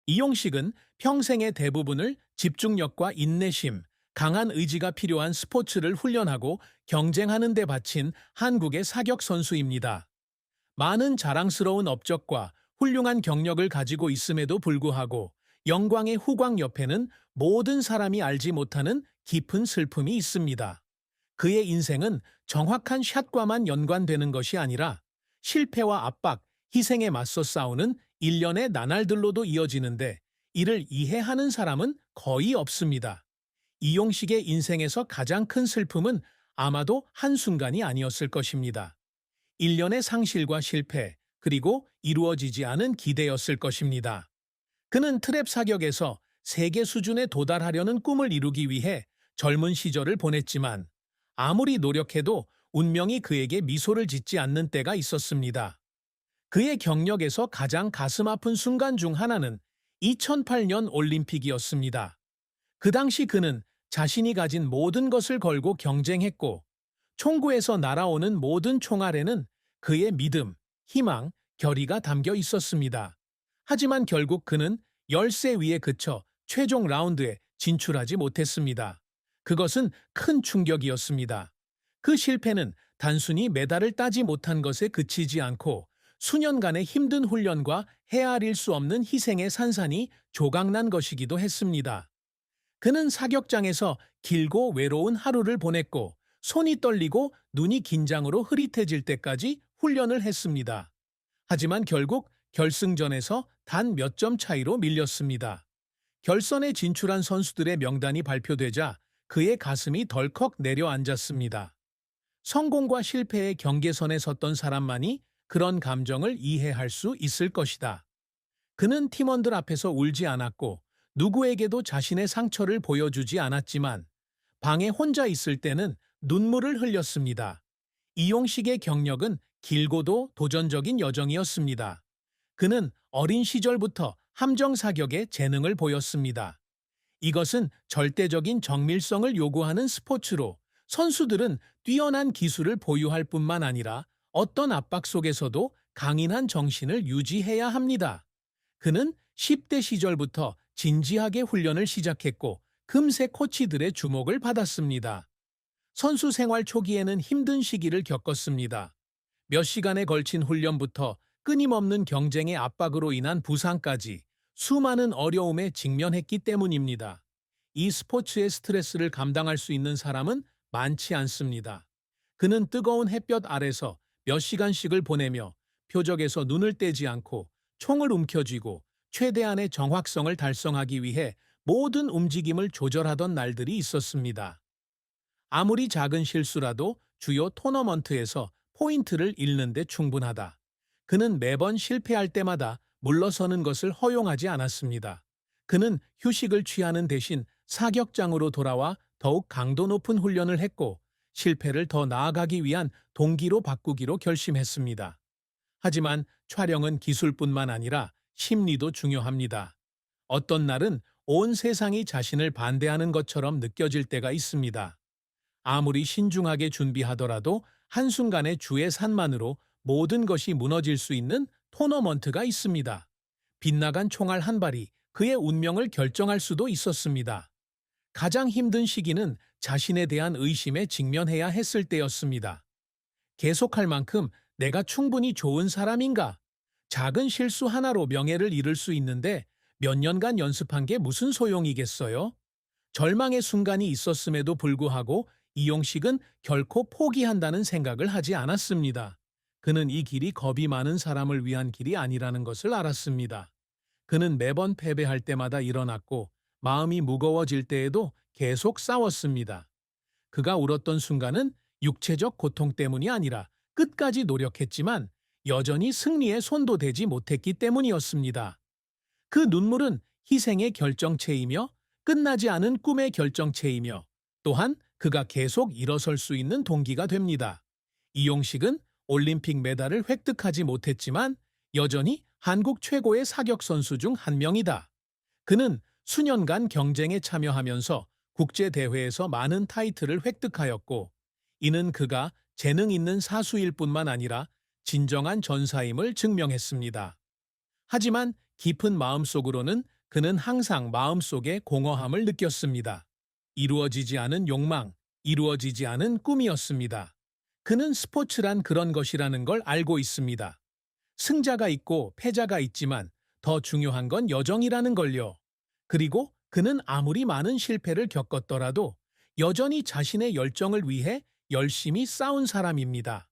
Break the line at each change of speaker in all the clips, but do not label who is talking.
이용식은 평생의 대부분을 집중력과 인내심, 강한 의지가 필요한 스포츠를 훈련하고 경쟁하는 데 바친 한국의 사격 선수입니다. 많은 자랑스러운 업적과 훌륭한 경력을 가지고 있음에도 불구하고 영광의 후광 옆에는 모든 사람이 알지 못하는 깊은 슬픔이 있습니다. 그의 인생은 정확한 샷과만 연관되는 것이 아니라 실패와 압박, 희생에 맞서 싸우는 일련의 나날들로도 이어지는데 이를 이해하는 사람은 거의 없습니다. 이용식의 인생에서 가장 큰 슬픔은 아마도 한순간이 아니었을 것입니다. 일련의 상실과 실패, 그리고 이루어지지 않은 기대였을 것입니다. 그는 트랩 사격에서 세계 수준에 도달하려는 꿈을 이루기 위해 젊은 시절을 보냈지만 아무리 노력해도 운명이 그에게 미소를 짓지 않는 때가 있었습니다. 그의 경력에서 가장 가슴 아픈 순간 중 하나는 2008년 올림픽이었습니다. 그 당시 그는 자신이 가진 모든 것을 걸고 경쟁했고 총구에서 날아오는 모든 총알에는 그의 믿음, 희망, 결의가 담겨 있었습니다. 하지만 결국 그는 열세 위에 그쳐 최종 라운드에 진출하지 못했습니다. 그것은 큰 충격이었습니다. 그 실패는 단순히 메달을 따지 못한 것에 그치지 않고 수년간의 힘든 훈련과 헤아릴 수 없는 희생의 산산이 조각난 것이기도 했습니다. 그는 사격장에서 길고 외로운 하루를 보냈고 손이 떨리고 눈이 긴장으로 흐릿해질 때까지 훈련을 했습니다. 하지만 결국 결승전에서 단 몇 점 차이로 밀렸습니다. 결선에 진출한 선수들의 명단이 발표되자 그의 가슴이 덜컥 내려앉았습니다. 성공과 실패의 경계선에 섰던 사람만이 그런 감정을 이해할 수 있을 것이다. 그는 팀원들 앞에서 울지 않았고 누구에게도 자신의 상처를 보여주지 않았지만 방에 혼자 있을 때는 눈물을 흘렸습니다. 이용식의 경력은 길고도 도전적인 여정이었습니다. 그는 어린 시절부터 함정 사격에 재능을 보였습니다. 이것은 절대적인 정밀성을 요구하는 스포츠로 선수들은 뛰어난 기술을 보유할 뿐만 아니라 어떤 압박 속에서도 강인한 정신을 유지해야 합니다. 그는 10대 시절부터 진지하게 훈련을 시작했고 금세 코치들의 주목을 받았습니다. 선수 생활 초기에는 힘든 시기를 겪었습니다. 몇 시간에 걸친 훈련부터 끊임없는 경쟁의 압박으로 인한 부상까지 수많은 어려움에 직면했기 때문입니다. 이 스포츠의 스트레스를 감당할 수 있는 사람은 많지 않습니다. 그는 뜨거운 햇볕 아래서 몇 시간씩을 보내며 표적에서 눈을 떼지 않고 총을 움켜쥐고 최대한의 정확성을 달성하기 위해 모든 움직임을 조절하던 날들이 있었습니다. 아무리 작은 실수라도 주요 토너먼트에서 포인트를 잃는 데 충분하다. 그는 매번 실패할 때마다 물러서는 것을 허용하지 않았습니다. 그는 휴식을 취하는 대신 사격장으로 돌아와 더욱 강도 높은 훈련을 했고 실패를 더 나아가기 위한 동기로 바꾸기로 결심했습니다. 하지만 촬영은 기술뿐만 아니라 심리도 중요합니다. 어떤 날은 온 세상이 자신을 반대하는 것처럼 느껴질 때가 있습니다. 아무리 신중하게 준비하더라도 한순간의 주의 산만으로 모든 것이 무너질 수 있는 토너먼트가 있습니다. 빗나간 총알 한 발이 그의 운명을 결정할 수도 있었습니다. 가장 힘든 시기는 자신에 대한 의심에 직면해야 했을 때였습니다. 계속할 만큼 내가 충분히 좋은 사람인가? 작은 실수 하나로 명예를 잃을 수 있는데 몇 년간 연습한 게 무슨 소용이겠어요? 절망의 순간이 있었음에도 불구하고 이용식은 결코 포기한다는 생각을 하지 않았습니다. 그는 이 길이 겁이 많은 사람을 위한 길이 아니라는 것을 알았습니다. 그는 매번 패배할 때마다 일어났고 마음이 무거워질 때에도 계속 싸웠습니다. 그가 울었던 순간은 육체적 고통 때문이 아니라 끝까지 노력했지만 여전히 승리에 손도 대지 못했기 때문이었습니다. 그 눈물은 희생의 결정체이며 끝나지 않은 꿈의 결정체이며 또한 그가 계속 일어설 수 있는 동기가 됩니다. 이용식은 올림픽 메달을 획득하지 못했지만 여전히 한국 최고의 사격 선수 중 한 명이다. 그는 수년간 경쟁에 참여하면서 국제대회에서 많은 타이틀을 획득하였고 이는 그가 재능 있는 사수일 뿐만 아니라 진정한 전사임을 증명했습니다. 하지만 깊은 마음속으로는 그는 항상 마음속에 공허함을 느꼈습니다. 이루어지지 않은 욕망, 이루어지지 않은 꿈이었습니다. 그는 스포츠란 그런 것이라는 걸 알고 있습니다. 승자가 있고 패자가 있지만 더 중요한 건 여정이라는 걸요. 그리고 그는 아무리 많은 실패를 겪었더라도 여전히 자신의 열정을 위해 열심히 싸운 사람입니다.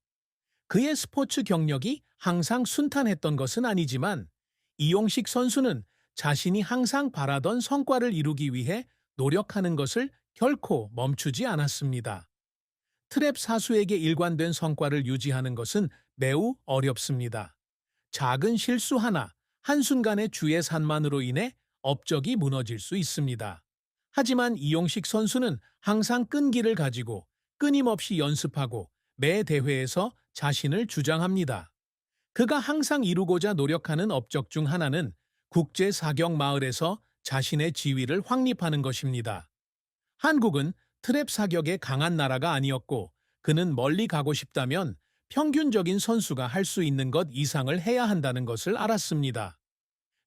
그의 스포츠 경력이 항상 순탄했던 것은 아니지만 이용식 선수는 자신이 항상 바라던 성과를 이루기 위해 노력하는 것을 결코 멈추지 않았습니다. 트랩 사수에게 일관된 성과를 유지하는 것은 매우 어렵습니다. 작은 실수 하나, 한순간의 주의 산만으로 인해 업적이 무너질 수 있습니다. 하지만 이용식 선수는 항상 끈기를 가지고 끊임없이 연습하고 매 대회에서 자신을 주장합니다. 그가 항상 이루고자 노력하는 업적 중 하나는 국제 사격 마을에서 자신의 지위를 확립하는 것입니다. 한국은 트랩 사격에 강한 나라가 아니었고 그는 멀리 가고 싶다면 평균적인 선수가 할 수 있는 것 이상을 해야 한다는 것을 알았습니다.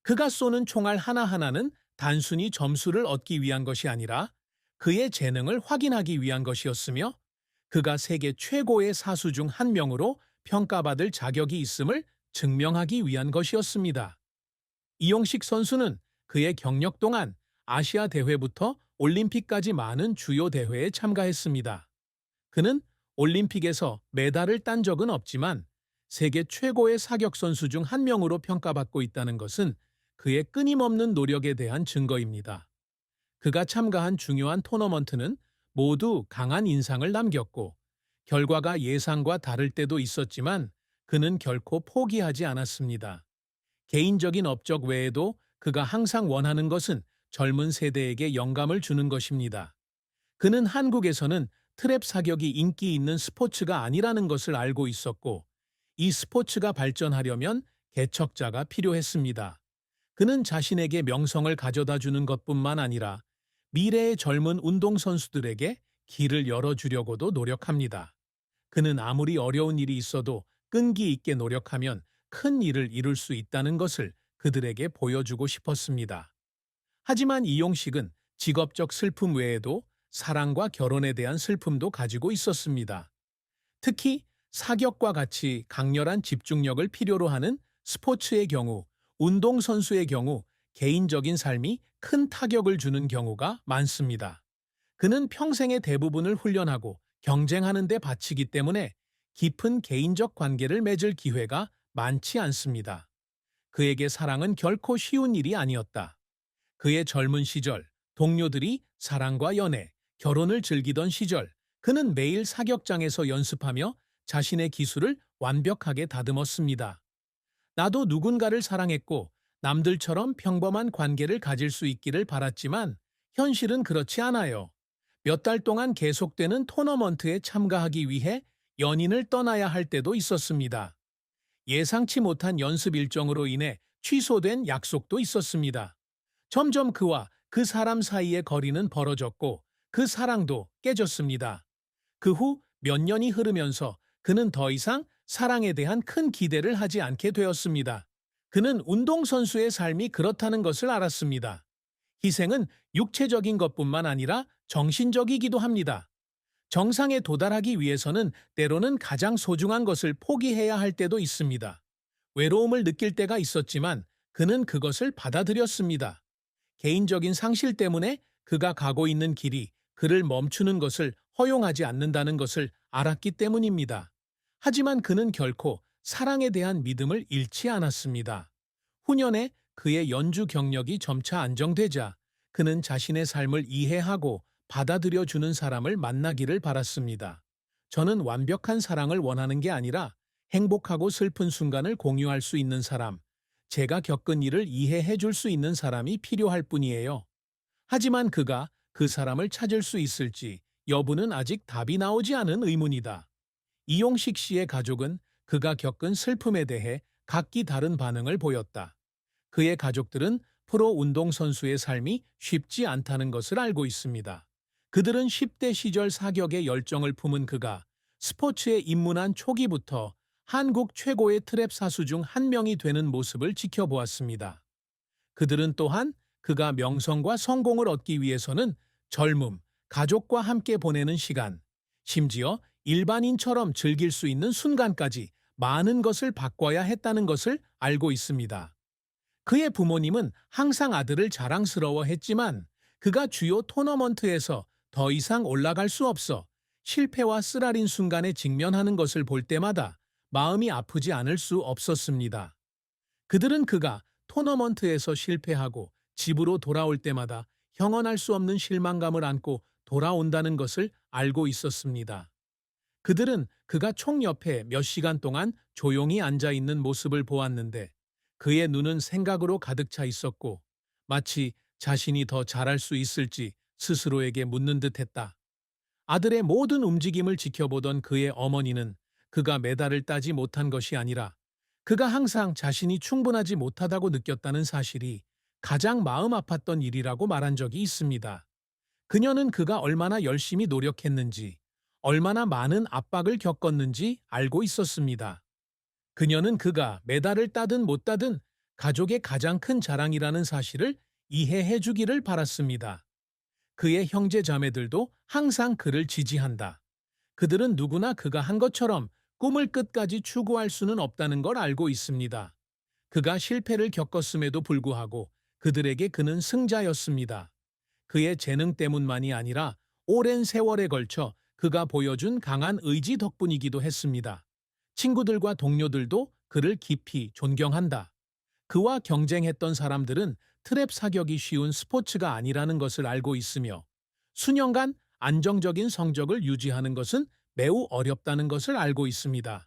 그가 쏘는 총알 하나하나는 단순히 점수를 얻기 위한 것이 아니라 그의 재능을 확인하기 위한 것이었으며 그가 세계 최고의 사수 중 한 명으로 평가받을 자격이 있음을 증명하기 위한 것이었습니다. 이용식 선수는 그의 경력 동안 아시아 대회부터 올림픽까지 많은 주요 대회에 참가했습니다. 그는 올림픽에서 메달을 딴 적은 없지만 세계 최고의 사격 선수 중 한 명으로 평가받고 있다는 것은 그의 끊임없는 노력에 대한 증거입니다. 그가 참가한 중요한 토너먼트는 모두 강한 인상을 남겼고 결과가 예상과 다를 때도 있었지만 그는 결코 포기하지 않았습니다. 개인적인 업적 외에도 그가 항상 원하는 것은 젊은 세대에게 영감을 주는 것입니다. 그는 한국에서는 트랩 사격이 인기 있는 스포츠가 아니라는 것을 알고 있었고 이 스포츠가 발전하려면 개척자가 필요했습니다. 그는 자신에게 명성을 가져다 주는 것뿐만 아니라 미래의 젊은 운동선수들에게 길을 열어주려고도 노력합니다. 그는 아무리 어려운 일이 있어도 끈기 있게 노력하면 큰 일을 이룰 수 있다는 것을 그들에게 보여주고 싶었습니다. 하지만 이용식은 직업적 슬픔 외에도 사랑과 결혼에 대한 슬픔도 가지고 있었습니다. 특히 사격과 같이 강렬한 집중력을 필요로 하는 스포츠의 경우, 운동선수의 경우 개인적인 삶이 큰 타격을 주는 경우가 많습니다. 그는 평생의 대부분을 훈련하고 경쟁하는 데 바치기 때문에 깊은 개인적 관계를 맺을 기회가 많지 않습니다. 그에게 사랑은 결코 쉬운 일이 아니었다. 그의 젊은 시절, 동료들이 사랑과 연애, 결혼을 즐기던 시절, 그는 매일 사격장에서 연습하며 자신의 기술을 완벽하게 다듬었습니다. 나도 누군가를 사랑했고 남들처럼 평범한 관계를 가질 수 있기를 바랐지만 현실은 그렇지 않아요. 몇 달 동안 계속되는 토너먼트에 참가하기 위해 연인을 떠나야 할 때도 있었습니다. 예상치 못한 연습 일정으로 인해 취소된 약속도 있었습니다. 점점 그와 그 사람 사이의 거리는 벌어졌고 그 사랑도 깨졌습니다. 그 후 몇 년이 흐르면서 그는 더 이상 사랑에 대한 큰 기대를 하지 않게 되었습니다. 그는 운동선수의 삶이 그렇다는 것을 알았습니다. 희생은 육체적인 것뿐만 아니라 정신적이기도 합니다. 정상에 도달하기 위해서는 때로는 가장 소중한 것을 포기해야 할 때도 있습니다. 외로움을 느낄 때가 있었지만 그는 그것을 받아들였습니다. 개인적인 상실 때문에 그가 가고 있는 길이 그를 멈추는 것을 허용하지 않는다는 것을 알았기 때문입니다. 하지만 그는 결코 사랑에 대한 믿음을 잃지 않았습니다. 후년에 그의 연주 경력이 점차 안정되자 그는 자신의 삶을 이해하고 받아들여주는 사람을 만나기를 바랐습니다. 저는 완벽한 사랑을 원하는 게 아니라 행복하고 슬픈 순간을 공유할 수 있는 사람, 제가 겪은 일을 이해해 줄 수 있는 사람이 필요할 뿐이에요. 하지만 그가 그 사람을 찾을 수 있을지 여부는 아직 답이 나오지 않은 의문이다. 이용식 씨의 가족은 그가 겪은 슬픔에 대해 각기 다른 반응을 보였다. 그의 가족들은 프로 운동선수의 삶이 쉽지 않다는 것을 알고 있습니다. 그들은 10대 시절 사격에 열정을 품은 그가 스포츠에 입문한 초기부터 한국 최고의 트랩 사수 중 한 명이 되는 모습을 지켜보았습니다. 그들은 또한 그가 명성과 성공을 얻기 위해서는 젊음, 가족과 함께 보내는 시간, 심지어 일반인처럼 즐길 수 있는 순간까지 많은 것을 바꿔야 했다는 것을 알고 있습니다. 그의 부모님은 항상 아들을 자랑스러워 했지만 그가 주요 토너먼트에서 더 이상 올라갈 수 없어 실패와 쓰라린 순간에 직면하는 것을 볼 때마다 마음이 아프지 않을 수 없었습니다. 그들은 그가 토너먼트에서 실패하고 집으로 돌아올 때마다 형언할 수 없는 실망감을 안고 돌아온다는 것을 알고 있었습니다. 그들은 그가 총 옆에 몇 시간 동안 조용히 앉아 있는 모습을 보았는데 그의 눈은 생각으로 가득 차 있었고 마치 자신이 더 잘할 수 있을지 스스로에게 묻는 듯 했다. 아들의 모든 움직임을 지켜보던 그의 어머니는 그가 메달을 따지 못한 것이 아니라 그가 항상 자신이 충분하지 못하다고 느꼈다는 사실이 가장 마음 아팠던 일이라고 말한 적이 있습니다. 그녀는 그가 얼마나 열심히 노력했는지, 얼마나 많은 압박을 겪었는지 알고 있었습니다. 그녀는 그가 메달을 따든 못 따든 가족의 가장 큰 자랑이라는 사실을 이해해 주기를 바랐습니다. 그의 형제 자매들도 항상 그를 지지한다. 그들은 누구나 그가 한 것처럼 꿈을 끝까지 추구할 수는 없다는 걸 알고 있습니다. 그가 실패를 겪었음에도 불구하고 그들에게 그는 승자였습니다. 그의 재능 때문만이 아니라 오랜 세월에 걸쳐 그가 보여준 강한 의지 덕분이기도 했습니다. 친구들과 동료들도 그를 깊이 존경한다. 그와 경쟁했던 사람들은 트랩 사격이 쉬운 스포츠가 아니라는 것을 알고 있으며 수년간 안정적인 성적을 유지하는 것은 매우 어렵다는 것을 알고 있습니다.